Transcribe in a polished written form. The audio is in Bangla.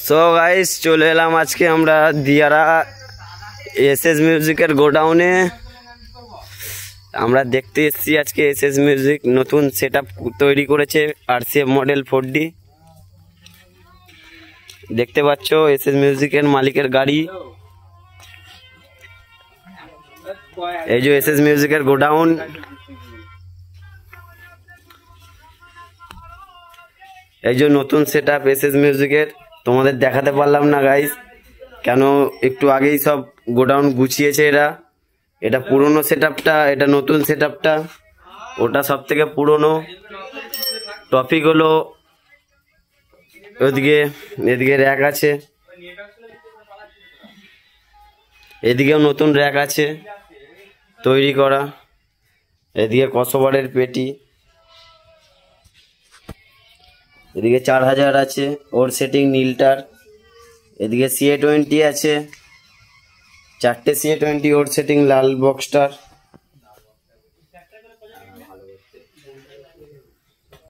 সো গাইস চলে এলাম আজকে আমরা দিয়ারা এসএস মিউজিকের গোডাউনে। আমরা দেখতে এসেছি আজকে এসএস মিউজিক নতুন সেটআপ তৈরি করেছে আরসিএফ মডেল 4D। দেখতে পাচ্ছ এসএস মিউজিকের মালিকের গাড়ি। এই যে এসএস মিউজিকের গোডাউন। এই যে নতুন সেটআপ এসএস মিউজিকের, তোমাদের দেখাতে পারলাম না গাইস, কেন একটু আগেই সব গোডাউন গুছিয়েছে এরা। এটা পুরনো সেটআপটা, এটা নতুন সেটআপটা। ওটা সব থেকে পুরনো। টপিক হলো এদিকে র্যাক আছে, এদিকেও নতুন র্যাক আছে তৈরি করা। এদিকে কসবারের পেটি, এদিকে 4000 আছে ওর সেটিং নীলটার। এদিকে CA20 আছে, 4টে CA20 ওর সেটিং লাল বক্সটার।